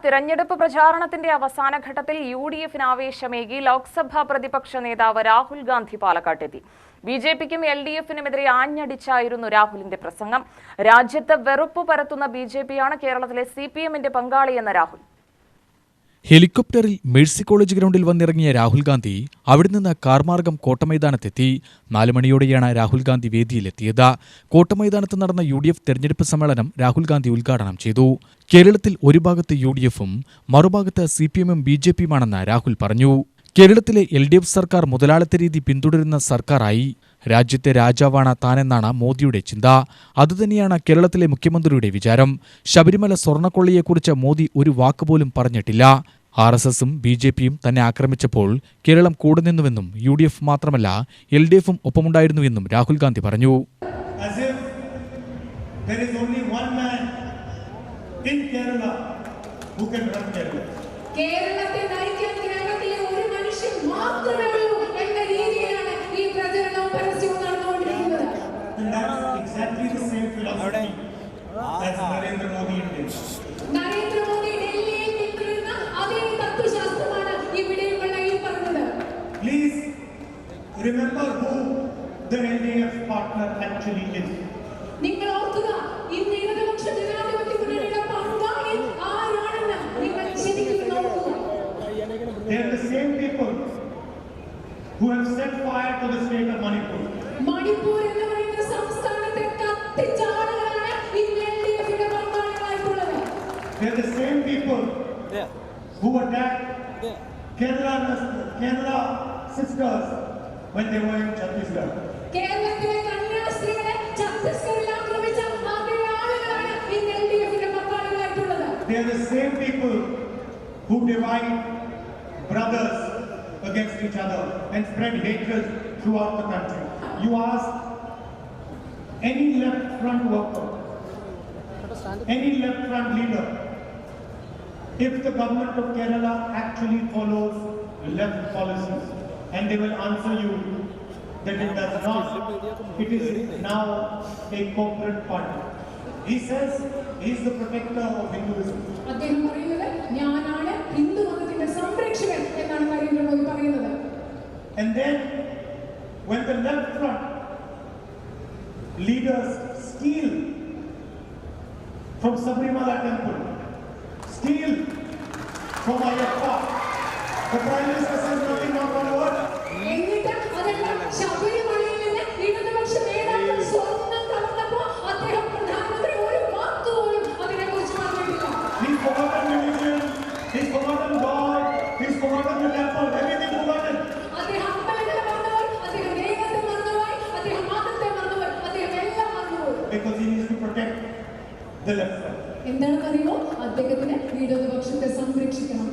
തിരഞ്ഞെടുപ്പ് പ്രചാരണത്തിന്റെ അവസാന ഘട്ടത്തിൽ യുഡിഎഫിന് ആവേശമേകി ലോക്സഭാ പ്രതിപക്ഷ നേതാവ് രാഹുൽ ഗാന്ധി പാലക്കാട്ടെത്തി. ബിജെപിക്കും എൽഡിഎഫിനുമെതിരെ ആഞ്ഞടിച്ചായിരുന്നു രാഹുലിന്റെ പ്രസംഗം. രാജ്യത്ത് വെറുപ്പ് പരത്തുന്ന ബിജെപിയാണ് കേരളത്തിലെ സിപിഎമ്മിന്റെ പങ്കാളിയെന്ന രാഹുൽ. ഹെലികോപ്റ്ററിൽ മേഴ്സി കോളേജ് ഗ്രൗണ്ടിൽ വന്നിറങ്ങിയ രാഹുൽ ഗാന്ധി അവിടെ നിന്ന് കാർമാർഗം കോട്ടമൈതാനത്തെത്തി. 4 മണിയോടെയാണ് രാഹുൽ ഗാന്ധി വേദിയിലെത്തിയത്. കോട്ടമൈതാനത്ത് നടന്ന UDF തെരഞ്ഞെടുപ്പ് സമ്മേളനം രാഹുൽ ഗാന്ധി ഉദ്ഘാടനം ചെയ്തു. കേരളത്തിൽ ഒരു ഭാഗത്ത് UDFും മറുഭാഗത്ത് CPMും BJPയുമാണെന്ന് രാഹുൽ പറഞ്ഞു. കേരളത്തിലെ LDF സർക്കാർ മുതലാളിത്ത രീതി പിന്തുടരുന്ന സർക്കാരായി. രാജ്യത്തെ രാജാവാണ് താനെന്നാണ് മോദിയുടെ ചിന്ത. അതുതന്നെയാണ് കേരളത്തിലെ മുഖ്യമന്ത്രിയുടെ വിചാരം. ശബരിമല സ്വർണ്ണക്കൊള്ളയെക്കുറിച്ച് മോദി ഒരു വാക്കുപോലും പറഞ്ഞിട്ടില്ല. RSSും BJPയും തന്നെ ആക്രമിച്ചപ്പോൾ കേരളം കൂടെ നിന്നുവെന്നും UDF മാത്രമല്ല LDFും ഒപ്പമുണ്ടായിരുന്നുവെന്നും രാഹുൽ ഗാന്ധി പറഞ്ഞു. Please remember who the LDF partner actually is. നിങ്ങൾ ഓർക്കുക ഇന്ന് ഇടതുപക്ഷ ജനാധിപത്യ മുന്നണിയുടെ പങ്കാളി ആരാണെന്ന് നിങ്ങൾ ശരിക്കും നോക്കുക. They are the same people who have set fire to the state of Manipur. Manipur എന്ന് പറയുന്ന സംസ്ഥാനത്തെ കത്തിച്ച ആളുകളാണ് ഇന്ന് LDFയുടെ പങ്കാളികളായിട്ടുള്ളത്. They are the same people who attacked Kerala sisters when they were in Chhattisgarh. കേരളത്തിലെ കന്യാസ്ത്രീകളെ ഛത്തീസ്ഗഡിൽ ആക്രമിച്ച അതേ ആളുകളാണ് ഈ LDFയുടെ പങ്കാളികളായിട്ടുള്ളത്. They are the same people who divide brothers against each other and spread hatred throughout the country. You ask any left front worker, any left front leader, if the government of Kerala actually follows left policies, and they will answer you that it does not. It is now a corporate party. He says he is the protector of Hinduism. അദ്ദേഹം പറയുന്നത് ഞാനാണ് ഹിന്ദു മതത്തിന്റെ സംരക്ഷകൻ എന്നാണ് നരേന്ദ്രമോദി പറയുന്നത്. And then when the left front leaders steal from Sabrimala temple, steal from Ayyappa, the Prime Minister says nothing, not one word. എന്നിട്ട് അതെല്ലാം ശബരിമലയിൽ നിന്ന് ഇടതുപക്ഷ നേതാക്കൾ സ്വർണ്ണം കവർന്നപ്പോൾ അദ്ദേഹം പ്രധാനമന്ത്രി ഒരു വാക്ക് പോലും അതിനെക്കുറിച്ച് പറഞ്ഞിട്ടില്ല. He's forgotten religion, he's forgotten God, he's forgotten the temple, everything forgotten. അദ്ദേഹം അമ്പലങ്ങളെ മറന്നുപോയി, അദ്ദേഹം ദൈവത്തെ മറന്നുപോയി, അദ്ദേഹം മതത്തെ മറന്നുപോയി, അദ്ദേഹം എല്ലാം മറന്നുപോയി. Because he needs to protect the left front. എന്താണെന്നറിയോ, അദ്ദേഹത്തിന് ഇടതുപക്ഷത്തെ സംരക്ഷിക്കണം.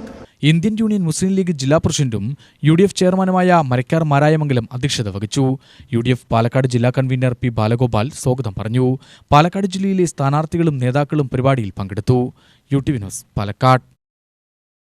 ഇന്ത്യൻ യൂണിയൻ മുസ്ലിം ലീഗ് ജില്ലാ പ്രസിഡന്റും UDF ചെയർമാനുമായ മരക്കാർ മാരായമംഗലം അധ്യക്ഷത വഹിച്ചു. UDF പാലക്കാട് ജില്ലാ കൺവീനർ P. ബാലഗോപാൽ സ്വാഗതം പറഞ്ഞു. പാലക്കാട് ജില്ലയിലെ സ്ഥാനാർത്ഥികളും നേതാക്കളും പരിപാടിയിൽ പങ്കെടുത്തു. UTV news Palakkad.